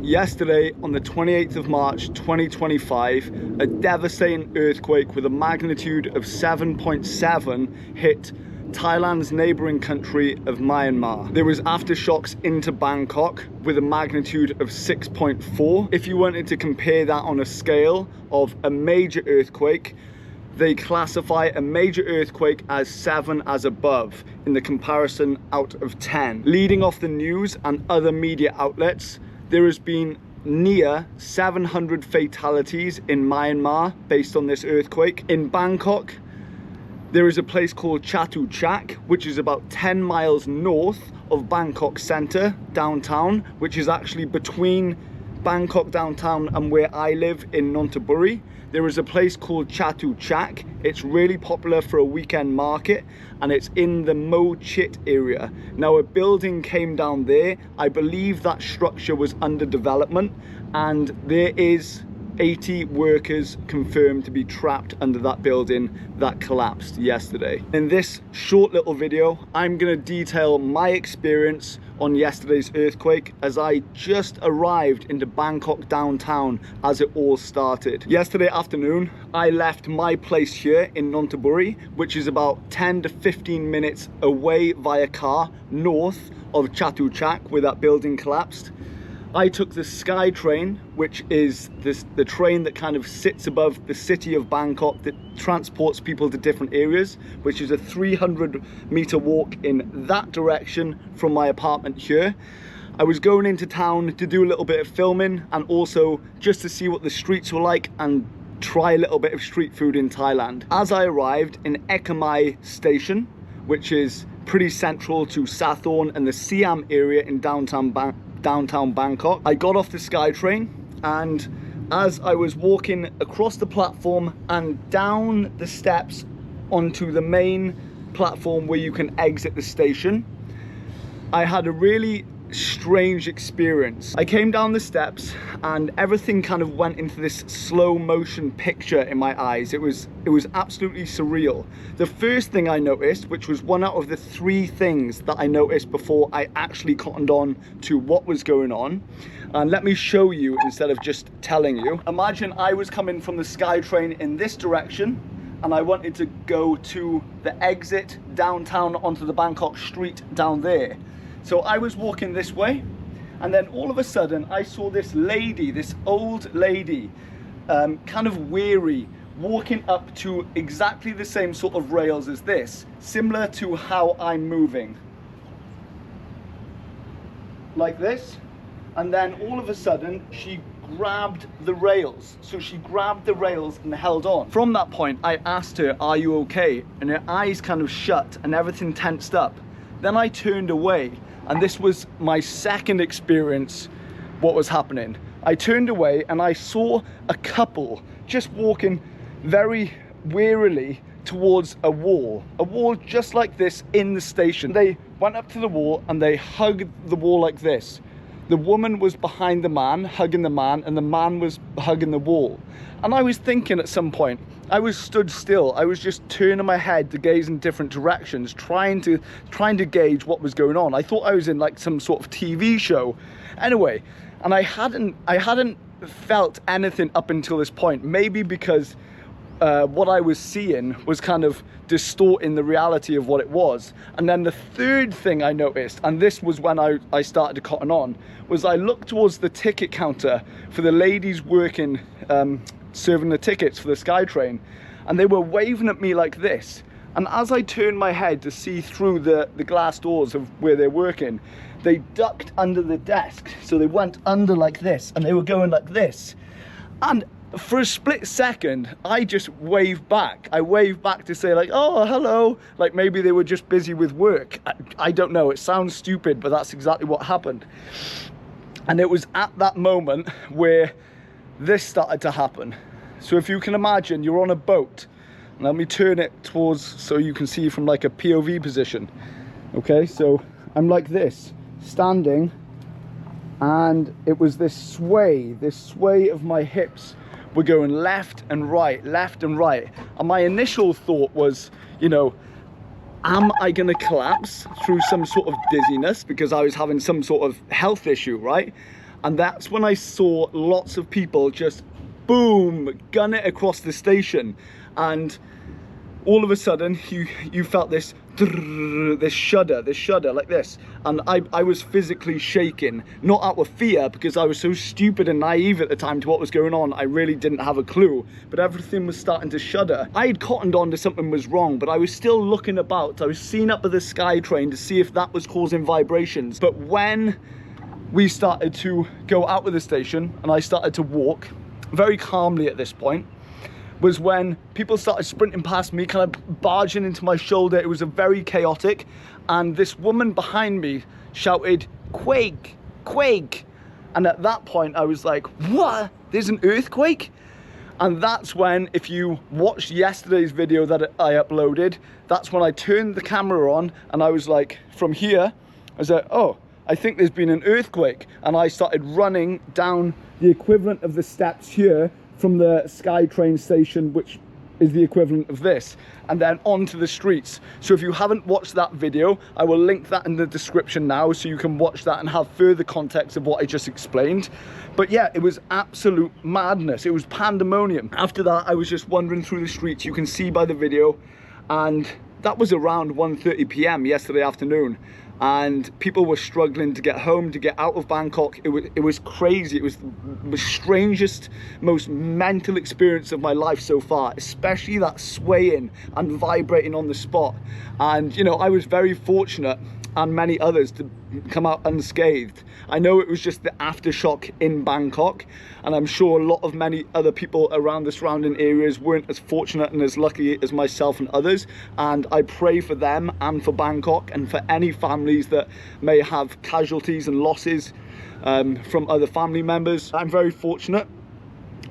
Yesterday, on the 28th of March 2025, a devastating earthquake with a magnitude of 7.7 hit Thailand's neighbouring country of Myanmar. There was aftershocks into Bangkok with a magnitude of 6.4. If you wanted to compare that on a scale of a major earthquake, they classify a major earthquake as 7 as above in the comparison out of 10. Leading off the news and other media outlets, there has been near 700 fatalities in Myanmar based on this earthquake. In Bangkok, there is a place called Chatuchak, which is about 10 miles north of Bangkok Centre, downtown, which is actually between Bangkok downtown and where I live in Nonthaburi. There is a place called Chatuchak. It's really popular for a weekend market, and it's in the Mo Chit area. Now, a building came down there. I believe that structure was under development, and there is 80 workers confirmed to be trapped under that building that collapsed yesterday. In this short little video, I'm gonna detail my experience on yesterday's earthquake as I just arrived into Bangkok downtown as it all started. Yesterday afternoon, I left my place here in Nonthaburi, which is about 10 to 15 minutes away via car north of Chatuchak where that building collapsed. I took the Skytrain, which is the train that kind of sits above the city of Bangkok that transports people to different areas, which is a 300-meter walk in that direction from my apartment here. I was going into town to do a little bit of filming and also just to see what the streets were like and try a little bit of street food in Thailand. As I arrived in Ekamai station, which is pretty central to Sathorn and the Siam area in downtown Bangkok, I got off the Skytrain, and as I was walking across the platform and down the steps onto the main platform where you can exit the station, I had a really strange experience. I came down the steps and everything kind of went into this slow motion picture in my eyes. It was absolutely surreal. The first thing I noticed, which was one out of the 3 things that I noticed before I actually cottoned on to what was going on, and let me show you instead of just telling you. Imagine I was coming from the Skytrain in this direction and I wanted to go to the exit downtown onto the Bangkok street down there. So I was walking this way, and then all of a sudden I saw this lady, this old lady, kind of weary, walking up to exactly the same sort of rails as this, similar to how I'm moving. Like this. And then all of a sudden she grabbed the rails. So she grabbed the rails and held on. From that point, I asked her, "Are you okay?" And her eyes kind of shut and everything tensed up. Then I turned away, and this was my second experience what was happening. I turned away and I saw a couple just walking very wearily towards a wall just like this in the station. They went up to the wall and they hugged the wall like this. The woman was behind the man, hugging the man, and the man was hugging the wall. And I was thinking at some point, I was stood still. I was just turning my head to gaze in different directions, trying to gauge what was going on. I thought I was in like some sort of TV show. Anyway, and I hadn't felt anything up until this point. Maybe because what I was seeing was kind of distorting the reality of what it was. And then the third thing I noticed, and this was when I started to cotton on, was I looked towards the ticket counter for the ladies working, serving the tickets for the Skytrain, and they were waving at me like this. And as I turned my head to see through the glass doors of where they're working, they ducked under the desk. So they went under like this, and they were going like this. And for a split second, I just waved back. I waved back to say like, "Oh, hello." Like maybe they were just busy with work. I don't know. It sounds stupid, but that's exactly what happened. And it was at that moment where this started to happen. So if you can imagine, you're on a boat. And let me turn it towards so you can see from like a POV position. Okay, so I'm like this, standing, and it was this sway of my hips were going left and right. And my initial thought was, you know, am I gonna collapse through some sort of dizziness because I was having some sort of health issue, right? And that's when I saw lots of people just boom, gun it across the station. And all of a sudden you felt this shudder like this, and I was physically shaking, not out of fear because I was so stupid and naive at the time to what was going on. I really didn't have a clue, but everything was starting to shudder. I had cottoned on to something was wrong, but I was still looking about. I was seeing up at the Skytrain to see if that was causing vibrations. But when we started to go out of the station and I started to walk very calmly at this point, was when people started sprinting past me, kind of barging into my shoulder. It was a very chaotic, and this woman behind me shouted, "Quake, quake." And at that point I was like, what? There's an earthquake? And that's when, if you watched yesterday's video that I uploaded, that's when I turned the camera on and I was like, from here, I was like, oh, I think there's been an earthquake. And I started running down the equivalent of the steps here from the Skytrain station, which is the equivalent of this, and then onto the streets. So if you haven't watched that video, I will link that in the description now so you can watch that and have further context of what I just explained. But yeah, it was absolute madness. It was pandemonium. After that, I was just wandering through the streets. You can see by the video, and that was around 1:30 p.m. yesterday afternoon. And people were struggling to get home, to get out of Bangkok. It was crazy. It was the strangest, most mental experience of my life so far, especially that swaying and vibrating on the spot. And you know, I was very fortunate, and many others, to come out unscathed. I know it was just the aftershock in Bangkok, and I'm sure many other people around the surrounding areas weren't as fortunate and as lucky as myself and others, and I pray for them and for Bangkok and for any families that may have casualties and losses from other family members. I'm very fortunate.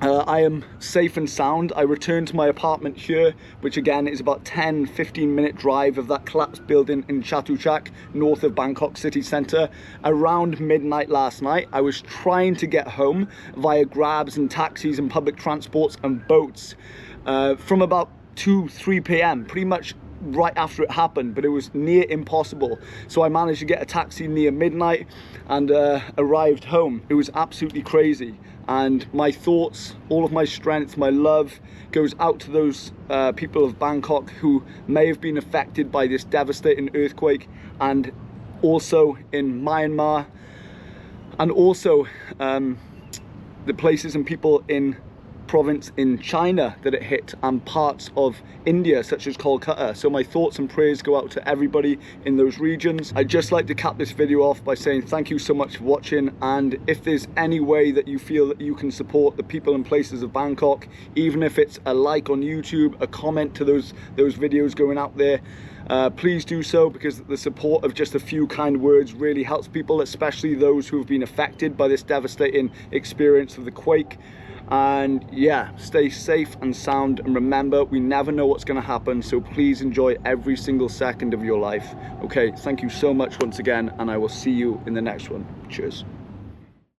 I am safe and sound. I returned to my apartment here, which again is about 10-15 minute drive of that collapsed building in Chatuchak, north of Bangkok city centre, around midnight last night. I was trying to get home via grabs and taxis and public transports and boats from about 2-3 p.m, pretty much right after it happened, but it was near impossible. So I managed to get a taxi near midnight and arrived home. It was absolutely crazy. And my thoughts, all of my strength, my love goes out to those people of Bangkok who may have been affected by this devastating earthquake, and also in Myanmar, and also the places and people in province in China that it hit, and parts of India such as Kolkata. So my thoughts and prayers go out to everybody in those regions. I'd just like to cap this video off by saying thank you so much for watching, and if there's any way that you feel that you can support the people and places of Bangkok, even if it's a like on YouTube, a comment to those videos going out there, please do so, because the support of just a few kind words really helps people, especially those who have been affected by this devastating experience of the quake. And yeah, stay safe and sound, and remember, we never know what's going to happen, so please enjoy every single second of your life. Okay, thank you so much once again, and I will see you in the next one. Cheers.